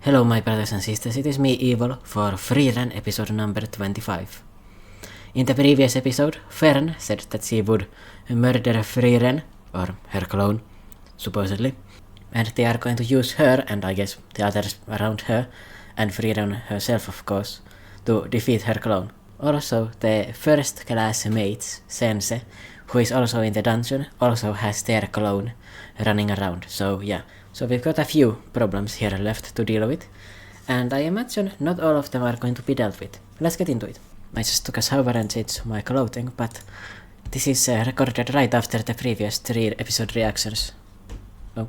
Hello my brothers and sisters, it is me Evill for Frieren episode number 25. In the previous episode, Frieren said that she would murder Frieren, or her clone, supposedly, and they are going to use her, and I guess the others around her, and Frieren herself of course, to defeat her clone. Also, the first class mates, Sense, who is also in the dungeon, also has their clone running around, so yeah. So we've got a few problems here left to deal with, and I imagine not all of them are going to be dealt with. Let's get into it. I just took a shower and changed my clothing, but this is recorded right after the previous 3 episode reactions. Oh.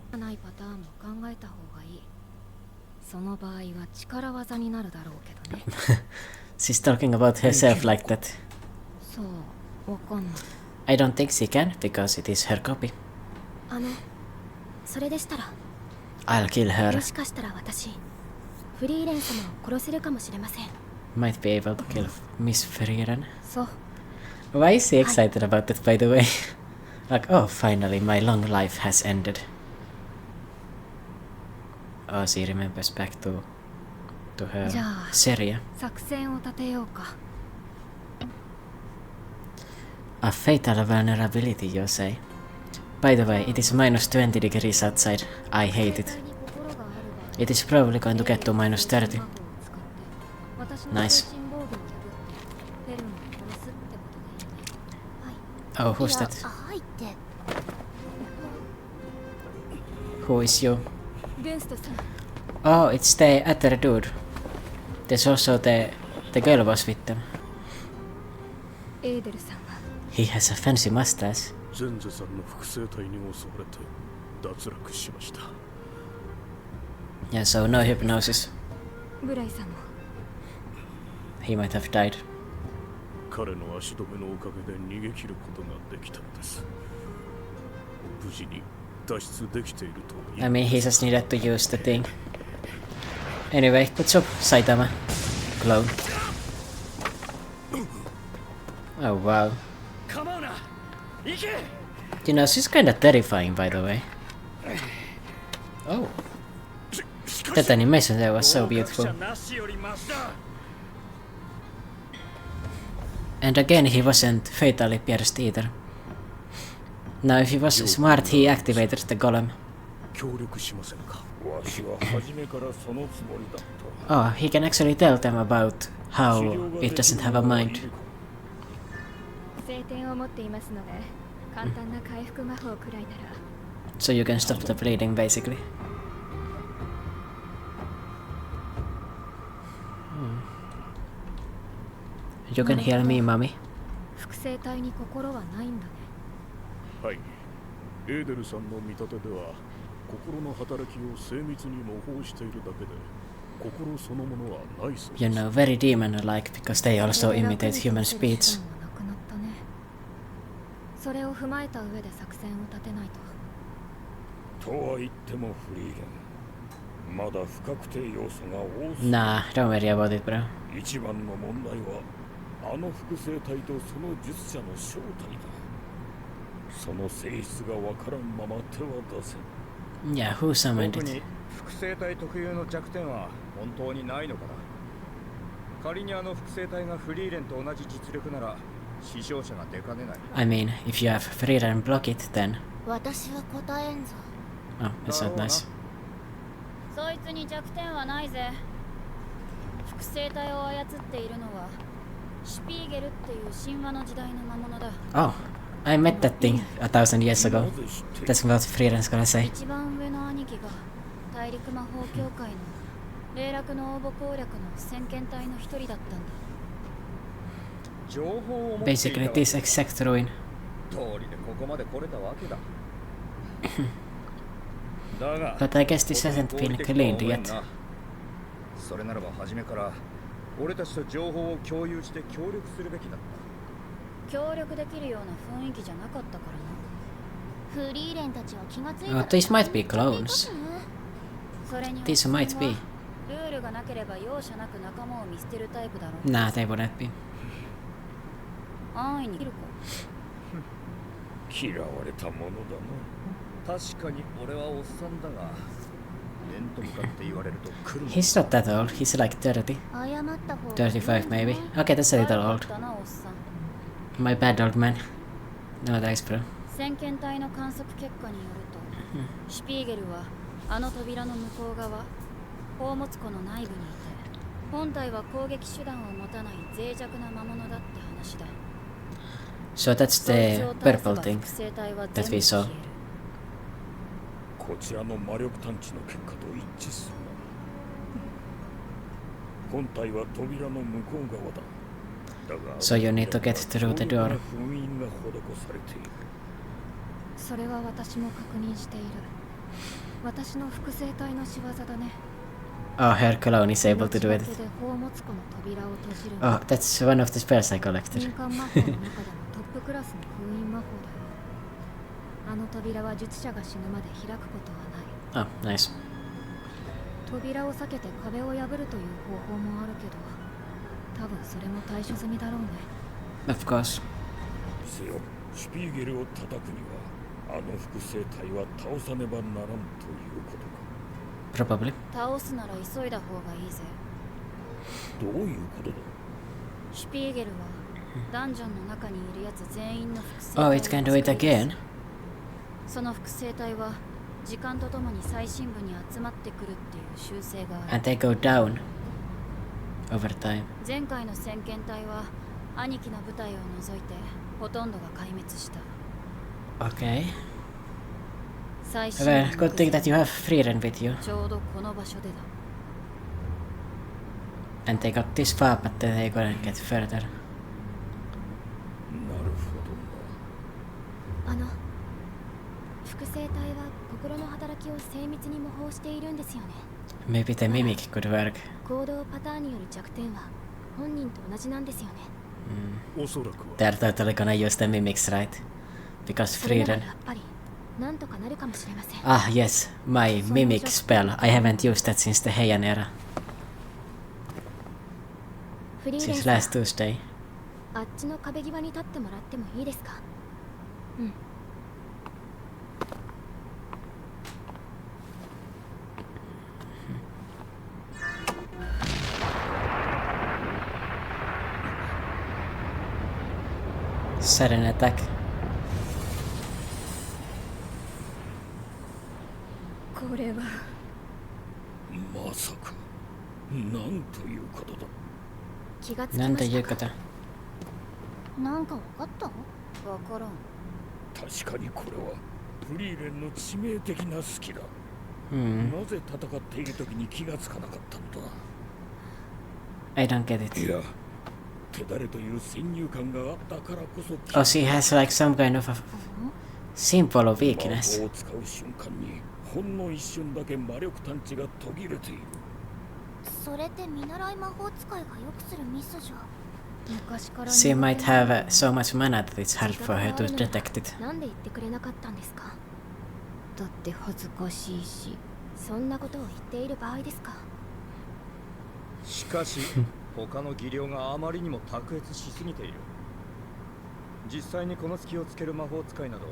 She's talking about herself like that. I don't think she can, because it is her copy. I'll kill her. Might be able to kill Miss Frieren. Why is she excited about that, by the way? Like, oh, finally, my long life has ended. Oh, she remembers back to her Seria. A fatal vulnerability, you say? By the way, it is minus 20 degrees outside. I hate it. It is probably going to get to minus 30. Nice. Oh, who's that? Who is you? Oh, it's the other dude. There's also the girl was with them. He has a fancy mustache. Yeah, so no hypnosis. He might have died. I mean, he just needed to use the thing. Anyway, good job, Saitama. Clone. Oh wow. You know, she's kinda terrifying, by the way. Oh. That animation there was so beautiful. And again, he wasn't fatally pierced either. Now, if he was smart, he activated the golem. Oh, he can actually tell them about how it doesn't have a mind. So you can stop the bleeding, basically. You can heal me, mommy. You know, very demon-like, because they also imitate human speech. Nah, don't worry about it, bro. Yeah, who summoned it? I mean, if you have Frieren block it, then... Oh, that's not nice. Oh, I met that thing 1,000 years ago. That's what Frieren's gonna say. Basically this exact ruin. But I guess this hasn't been cleaned yet. Oh, these might be clones. These might be. Nah, they wouldn't be. He's not that old. He's like 30. 35 maybe. Okay, that's a little old. My bad, old man. No thanks, bro. 先検体の観測結果によると、シュピーゲルはあの扉の向こう側、宝物庫の内部にいて、本体は攻撃手段を持たない脆弱な魔物だって話だ。So that's the purple thing that we saw. こちらの魔力探知の結果と一致するな。本体は扉の向こう側だ。So you need to get through the door. 封印が施されている。それは私も確認している。私の複製体の仕業だね。Oh, her clone is able to do it. Oh, that's one of the spells I collected. 民間魔法の中でもトップクラスの封印魔法だよ。あの扉は術者が死ぬまで開くことはない。Oh, nice. 扉を避けて壁を破るという方法もあるけど、多分それも対処済みだろうね。Of course. せよ、シュピーゲルを叩くには、あの複製体は倒さねばならんということか。Probably. 倒すなら急いだ方がいいぜ。どういうことだ？シュピーゲルはダンジョンの中にいるやつ全員の複製 Oh, 体 it can do it again? その複製体は時間とともに最深部に集まってくるっていう習性がある。And they go down over time. 前回の先遣隊は兄貴の部隊を除いてほとんどが壊滅した。Okay. 最新 Well, good thing that you have Frieren with you. ちょうどこの場所でだ。And they got this far, but they couldn't get further. なるほどな。複製体は心の働きを精密に模倣しているんですよね。Maybe the mimic could work. 行動パターンによる弱点は本人と同じなんですよね。おそらくは。They're totally gonna use the mimics, right? Because それなら Frieren. やっぱりなんとかなるかもしれません。 Ah, yes, my mimic spell. I haven't used that since the Heian era. フリーレン Since さん、 last Tuesday. あっちの壁際に立ってもらってもいいですか？うん。Sudden attack. これはまさか、なんということだ。気がつきなんましたか？ということ？なんかわかった？わからん。確かにこれはフリーレンの致命的な隙だ。Hmm. なぜ戦っている時に気がつかなかったのだ。 I don't get it. いや、手だれという先入観があったからこそ。 Oh, she has like some kind of a simple weakness. 魔法を使う瞬間にほんの一瞬だけ魔力探知が途切れている。それって見習い魔法使いがよくするミスじゃ。昔から She might have so much mana that it's hard for her to detect it. なんで言ってくれなかったんですか？だって恥ずかしいし、そんなことを言っている場合ですか？しかし他の技量があまりにも卓越しすぎている。実際にこの隙をつける魔法使いなど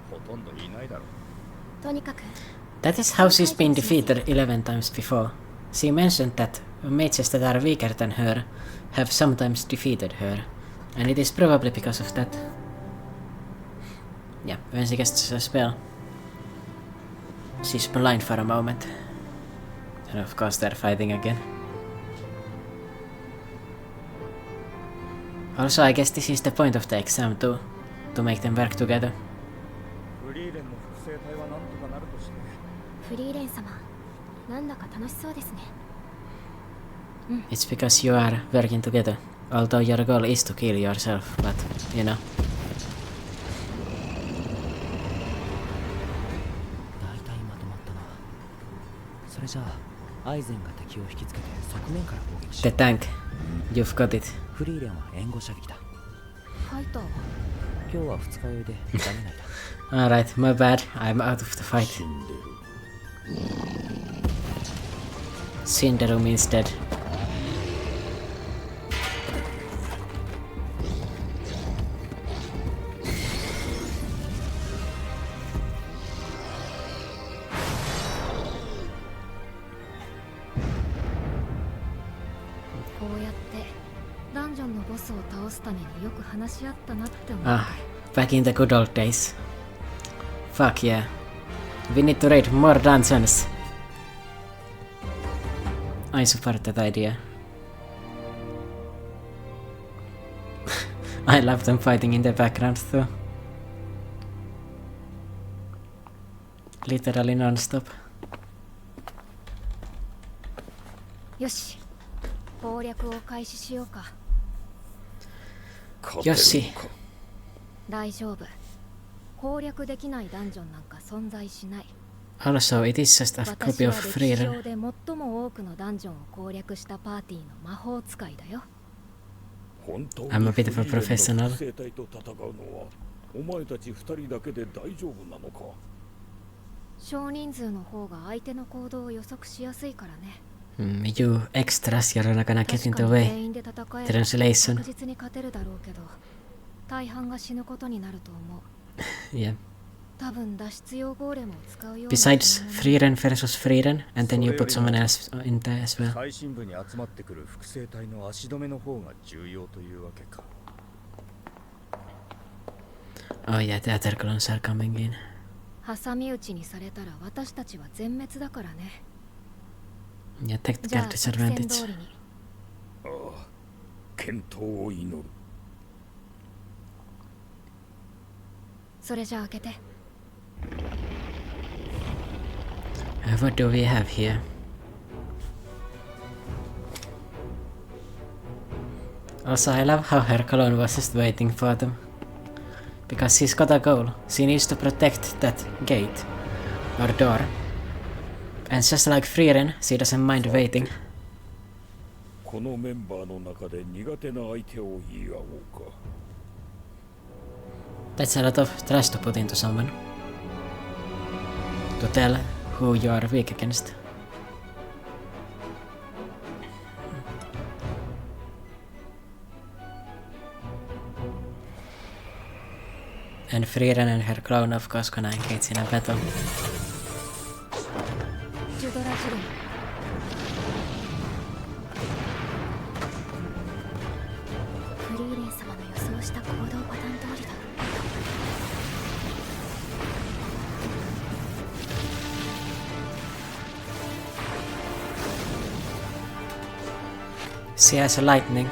ほとんどいないだろう。とにかく That is how she's been defeated 11 times before. She mentioned that mages that are weaker than her have sometimes defeated her, and it is probably because of that. Yeah, when she casts a spell, she's blind for a moment. And of course they're fighting again. Also, I guess this is the point of the exam too, to make them work together. フリーレンの複製体はなんとかなるとして。フリーレン様、なんだか楽しそうですね。It's because you are working together, although your goal is to kill yourself, but, you know. 大体まとまったな。それじゃあアイゼンが敵を引きつけて側面から攻撃し The tank. You've got it. フリーレンは援護射撃だ。ファイターは今日は二日酔いでダメないだ。Alright, my bad. I'm out of the fight. 死んでる。 Cinderu means dead. ンジョンのボスを倒すためによく話し合ったなって思う。Ah, back in the good old days. Fuck yeah. We need to raid more dungeons. I support that idea. I love them fighting in the background too. Literally non-stop. よし、攻略を開始しようか。勝てるのか。よし。大丈夫。攻略できないダンジョンなんか存在しない。 Also, it is just a 私 copy は of 歴史上 Frieren. で最も多くのダンジョンを攻略したパーティーの魔法使いだよ。本当に I'm a bit of a フリーレンの professional. 複製体と戦うのはお前たち二人だけで大丈夫なのか。少人数の方が相手の行動を予測しやすいからね。You extras, you're not gonna get 確 in か the に way. 全員で戦えば Translation. 確実に勝てるだろうけど、大半が死ぬことになると思う。 Yeah. 多分脱出用ゴーレムを使うような Besides Frieren versus Frieren, and then you put someone else in there as well. 最深部に集まってくる複製体の足止めの方が重要というわけか。 Oh yeah, the other clones are coming in. 挟み撃ちにされたら私たちは全滅だからね。 Yeah, じ tactical ゃあ作戦 disadvantage. 通りに。ああ、健闘を祈る。それじゃあ開けて。What do we have here? Also, I love how her clone was just waiting for them. Because she's got a goal. She needs to protect that gate. Or door. And just like Frieren, she doesn't mind waiting. このメンバーの中で苦手な相手を言い合おうか。 That's a lot of trash to put into someone. To tell who you are weak against. And Frieren and her clone of course gonna engage in a battle. ジュドラジルム。フリーレン様の予想した行動パターン通りだ。 She has a lightning.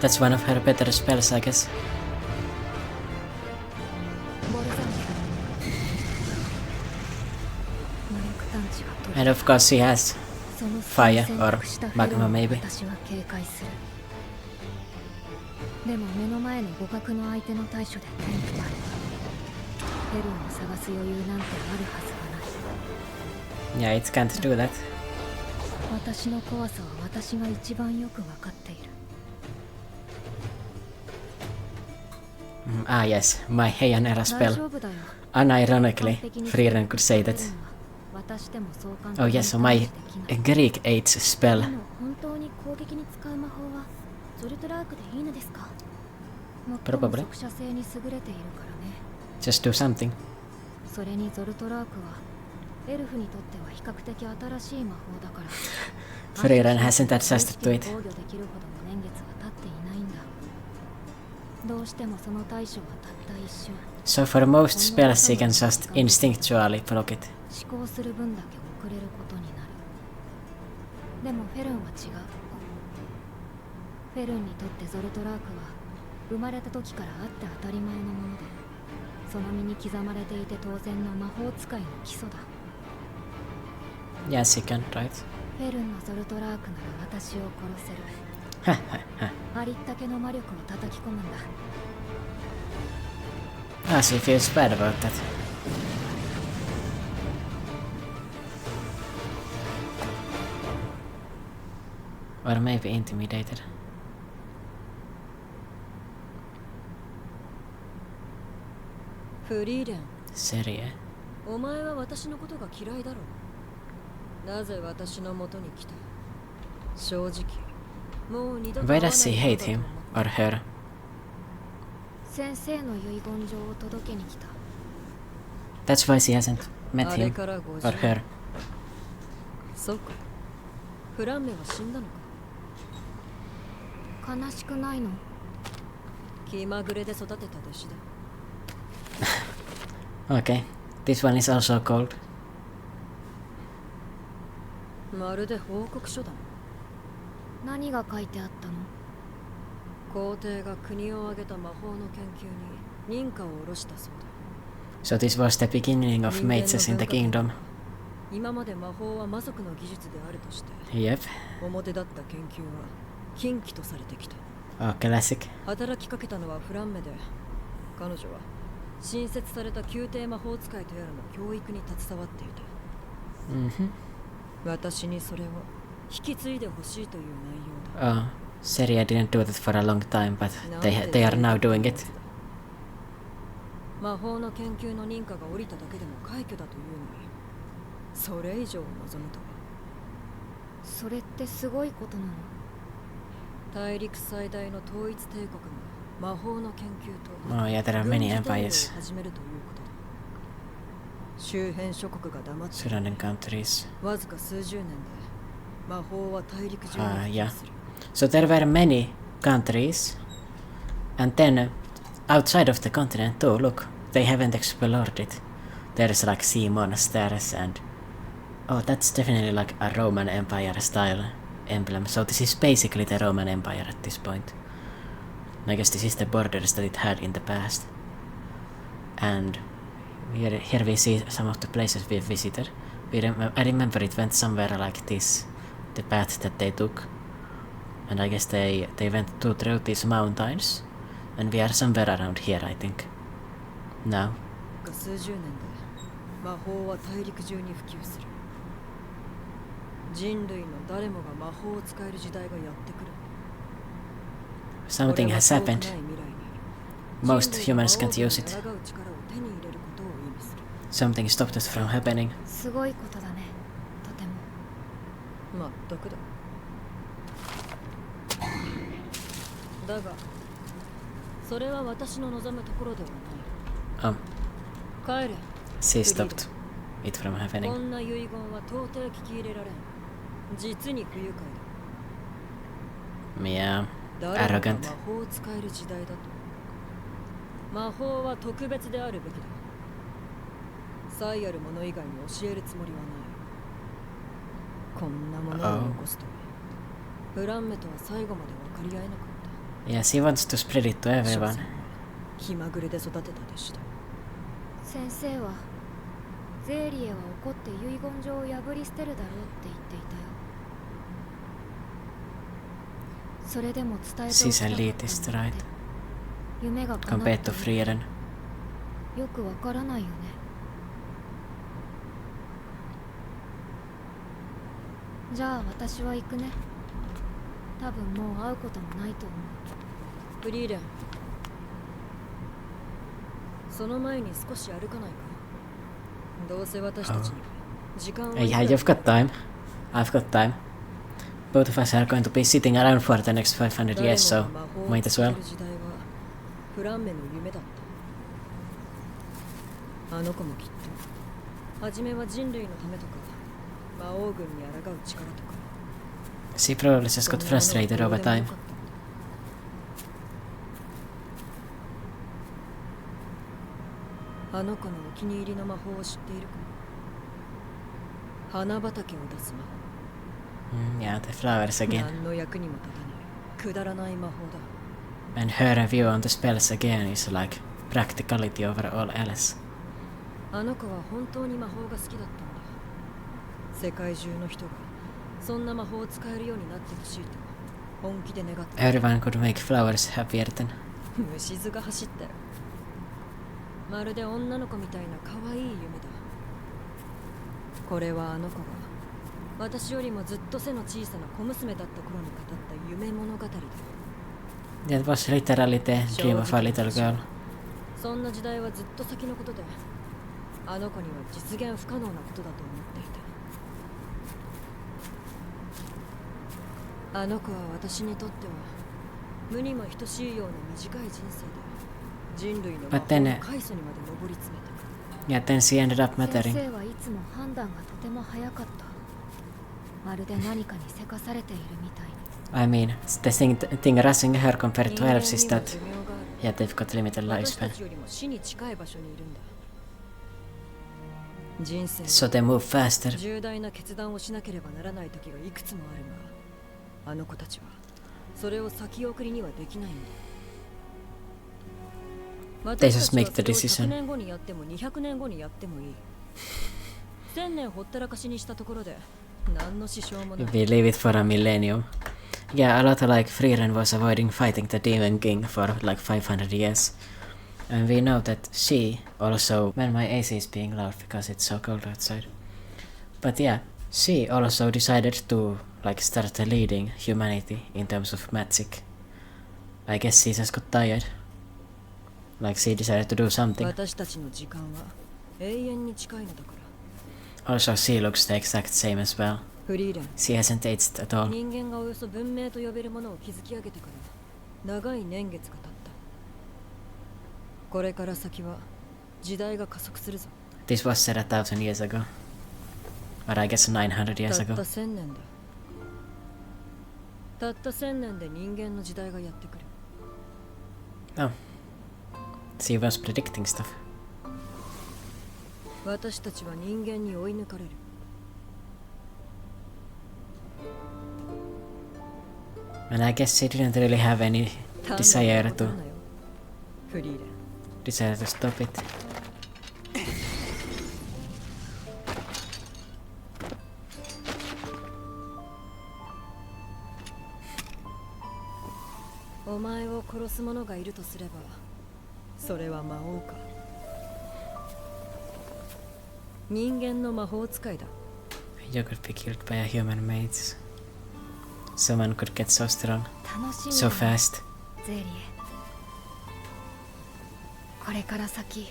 That's one of her better spells, I guess. ボルザン魔力探知は取る。 And of course she has その fire 選 or 択したフェルン magma を maybe. 私は警戒する。でも目の前の互角の相手の対処で天気だ。フェルンを探す余裕なんてあるはずがない。 Yeah, it can't do that. 私の怖さは私が一番よく分かっている。 Ah yes, my Heian era 大 spell. 丈夫だよ。 Unironically, Frieren could say that. 私でもそう簡 Oh 単に yes, so my できない Greek age spell. でも本当に攻撃に使う魔法はゾルトラークでいいのですか？最も Probably. 速射性に優れているからね。 Just do something. それにゾルトラークはエルフにとっては比較的新しい魔法だから。 Frieren hasn't adjusted to it. 防御できるほどの年月は経っていないんだ。どうしてもその対処はたった一瞬。 So for most spells she can just instinctually block it. 思考する分だけ遅れることになる。でもフェルンは違う。フェルンにとってゾルトラークは生まれた時からあって当たり前のもので、その身に刻まれていて当然の魔法使いの基礎だ。 Yes, she can, right? フェルンのゾルトラークなら私を殺せる。ありったけの魔力を叩き込むんだ。 Ah, she feels bad about that. Or maybe intimidated. フリーレン、 Serie. お前は私のことが嫌いだろう。なぜ私の元に来た？正直、もう二度と Why 会わ does ない she もの hate だと him 思った or her? 先生の遺言状を届けに来た。 That's why she hasn't met あれ him から or 50 her. 年。そうか。フランメは死んだのか。悲しくないの？気まぐれで育てた弟子だ。Okay, this one is also cold. まるで報告書だ。何が書いてあったの？皇帝が国を挙げた魔法の研究に認可を下ろしたそうだ。So this was the beginning of mages in the kingdom. 今まで魔法は魔族の技術であるとして Yep. 表立った研究は禁忌とされてきた。 Oh, classic. 働きかけたのはフランメで、彼女は新設された宮廷魔法使いとやらの教育に携わっていた。私にそれを引き継いでほしいという内容だ。 Oh, Seria didn't do that for a long time, but they are now doing it. 魔法の研究の認可が下りただけでも快挙だというのに、それ以上を望むとは。それってすごいことなの？大陸最大の統一帝国が魔法の研究と Oh yeah, there are many 軍事転用を empires. 始めるということだ。周辺諸国が黙って Surrounding countries. わずか数十年で魔法は大陸中に Yeah. 普及する。 So there were many countries, and then outside of the continent too, look, they haven't explored it. There's like sea monsters and... Oh, that's definitely like a Roman Empire style emblem. So this is basically the Roman Empire at this point. I guess this is the borders that it had in the past. And here we see some of the places we visited. I remember it went somewhere like this, the path that they took. And I guess they went through these mountains. And we are somewhere around here, I think. Now. 数十年で魔法は大陸中に普及する。人類の誰もが魔法を使える時代がやってくる。 Something has happened. Most humans can't use it. Something stopped us from happening. すごいことだね、とても。まったくだ。だが、それは私の望むところではない。帰れ。 She stopped it from こ happening. んな遺言は到底聞き入れられん。実に不愉快だ。 Yeah, 誰もが arrogant. 魔法を使える時代だと。魔法は特別であるべきだ。才ある者以外に教えるつもりはない。こんなものを残すとは、フランメとは最後まで分かり合えなかった。 Yeah, she wants to spread it to everyone. 気まぐれで育てた弟子だ。先生はゼーリエは怒って遺言状を破り捨てるだろうって言っていたよ。それでも伝えておきたか She's った a んだって elitist, right? 夢が叶 Compared った to Frieren. よくわからないよね。じゃあ私は行くね。多分もう会うこともないと思う。フリーレン、その前に少し歩かないか。どうせ私たちに時間は Yeah, you've got time. I've got time. Both of us are going to be sitting around for the next 500 years, so might as well. フランメの夢だった。あの子もきっと初めは人類のためとか魔王軍に抗う力とか She probably just got frustrated over time. あの子のお気に入りの魔法を知っているか。花畑を出す魔法。 Yeah, the flowers again. 何の役にも立たないくだらない魔法だ。 And her review on the spells again is like practicality over all else. あの子は本当に魔法が好きだったんだ。世界中の人がそんな魔法を使えるようになってほしいと本気で願って。 Everyone could make flowers happier then. 虫唾が走ったよ。まるで女の子みたいな可愛い夢だ。これはあの子が私よりもずっと背の小さな小娘だった頃に語った夢物語だ。 That was literally the dream of a little girl. そんな時代はずっと先のことで、あの子には実現不可能なことだと思っていた。あの子は私にとっては無にも等しいような短い人生で人類の魔法の開祖にまで上り詰めた。 Yeah, then she ended up 先 mattering. 生はいつも判断がとても早かった。まるで何かにせかされているみたいに。I mean, the thing rushing her compared to 人間 elves is には that 寿命がある yeah, they've got limited 私た lifespan. ちよりも死に近い場所にいるんだ人生 So they move faster. 重大な決断をしなければならない時がいくつもあるがあの子たちはそれを先送りにはできないんだ They just 私た make ち the はそれを decision. 100年後にやっても200年後にやってもいい1000年ほったらかしにしたところで何の支障もない We leave it for a millennium. Yeah, a lot like Frieren was avoiding fighting the Demon King for like 500 years. And we know that she also, when my AC is being loud because it's so cold outside. But yeah, she also decided to like start leading humanity in terms of magic. I guess she just got tired. Like she decided to do something. 私たちの時間は永遠に近いのだから Also, she looks the exact same as well. フリーレン She hasn't aged at all. 人間がおよそ文明と呼べるものを築き上げてから長い年月が経ったこれから先は時代が加速するぞ This was said 1,000 years ago. Or I guess 900 years たった ago. 1000年だたった1000年で人間の時代がやってくる Oh. She was predicting stuff. 私たちは人間に追い抜かれる And I guess she didn't really have any desire 単 to なることなのよフリーレン desire to stop it. お前を殺す者がいるとすればそれは魔王か人間の魔法使いだ You could be killed by a human mage. Someone could get so strong, 楽しみ so fast. ゼリエこれから先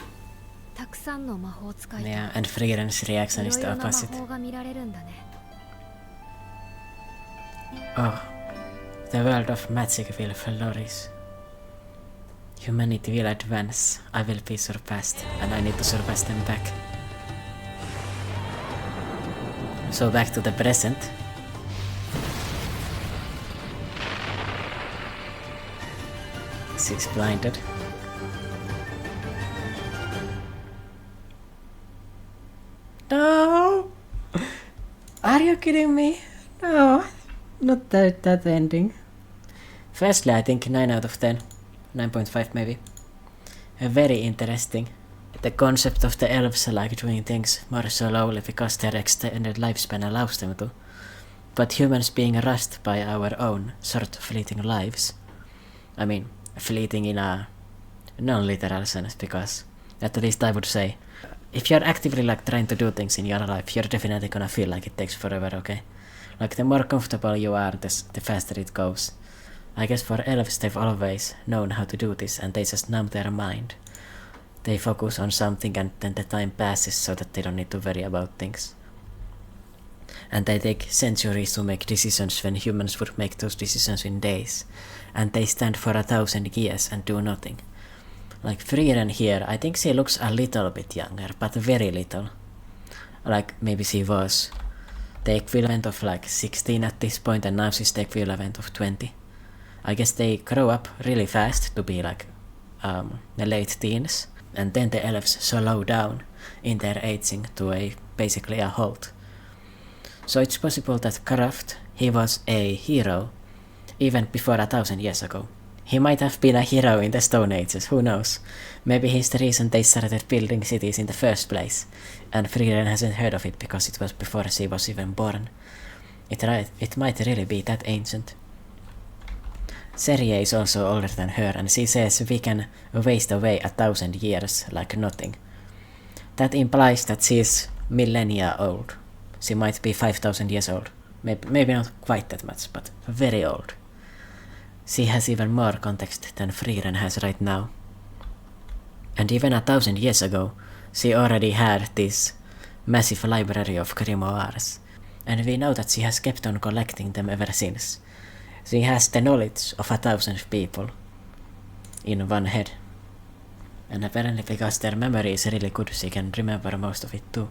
たくさんの魔法使いと Yeah, and Frieren's い reaction ろ is い the ろな魔 opposite. 法が見られるんだね Oh, the world of magic will flourish. Humanity will advance. I will be surpassed, and I need to surpass them back. So back to the present. She's blinded. No! Are you kidding me? No, not that ending. Firstly, I think 9 out of 10. 9.5 maybe. Very interesting. The concept of the elves like doing things more slowly because their extended lifespan allows them to. But humans being rushed by our own sort of fleeting lives. I mean, fleeting in a non-literal sense, because at least I would say if you're actively like trying to do things in your life, you're definitely gonna feel like it takes forever, okay? Like the more comfortable you are, the faster it goes. I guess for elves they've always known how to do this and they just numb their mind. They focus on something and then the time passes so that they don't need to worry about things. And they take centuries to make decisions when humans would make those decisions in days. And they stand for 1,000 years and do nothing. Like Frieren here, I think she looks a little bit younger, but very little. Like maybe she was the equivalent of like 16 at this point and now she's the equivalent of 20. I guess they grow up really fast to be like the late teens. And then the elves slow down in their aging to basically a halt. So it's possible that Kraft, he was a hero even before 1,000 years ago. He might have been a hero in the Stone Ages, who knows? Maybe he's the reason they started building cities in the first place, and Frieren hasn't heard of it because it was before she was even born. It might really be that ancient. Serie is also older than her, and she says we can waste away 1,000 years like nothing. That implies that she's millennia old. She might be 5,000 years old. Maybe not quite that much, but very old. She has even more context than Frieren has right now. And even 1,000 years ago, she already had this massive library of grimoires, and we know that she has kept on collecting them ever since. She has the knowledge of 1,000 people in one head. And apparently because their memory is really good, she can remember most of it too.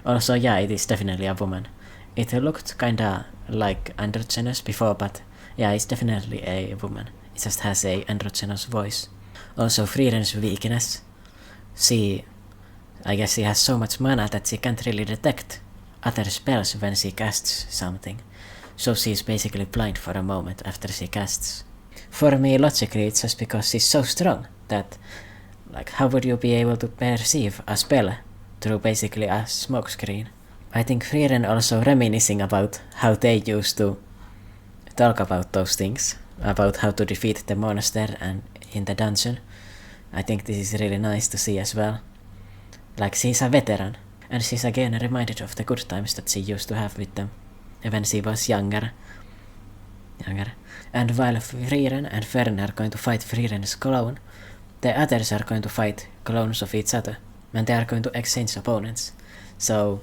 Also, yeah, it is definitely a woman. It looked kinda like androgynous before, but yeah, it's definitely a woman. It just has a androgynous voice. Also, Frieren's weakness. I guess she has so much mana that she can't really detect other spells when she casts something. So she's basically blind for a moment after she casts. For me, logically, it's just because she's so strong that, like, how would you be able to perceive a spell through basically a smokescreen? I think Frieren also reminiscing about how they used to talk about those things, about how to defeat the monster and in the dungeon. I think this is really nice to see as well. Like, she's a veteran, and she's again reminded of the good times that she used to have with them when she was younger. And while Frieren and Fern are going to fight Frieren's clone, the others are going to fight clones of each other, and they are going to exchange opponents. So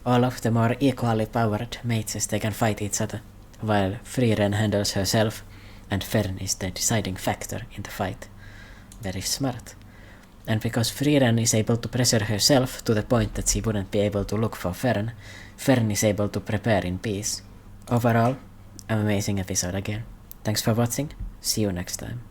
all of the more equally powered mages, they can fight each other, while Frieren handles herself, and Fern is the deciding factor in the fight. Very smart. And because Frieren is able to pressure herself to the point that she wouldn't be able to look for Fern, Fern is able to prepare in peace. Overall, an amazing episode again. Thanks for watching, see you next time.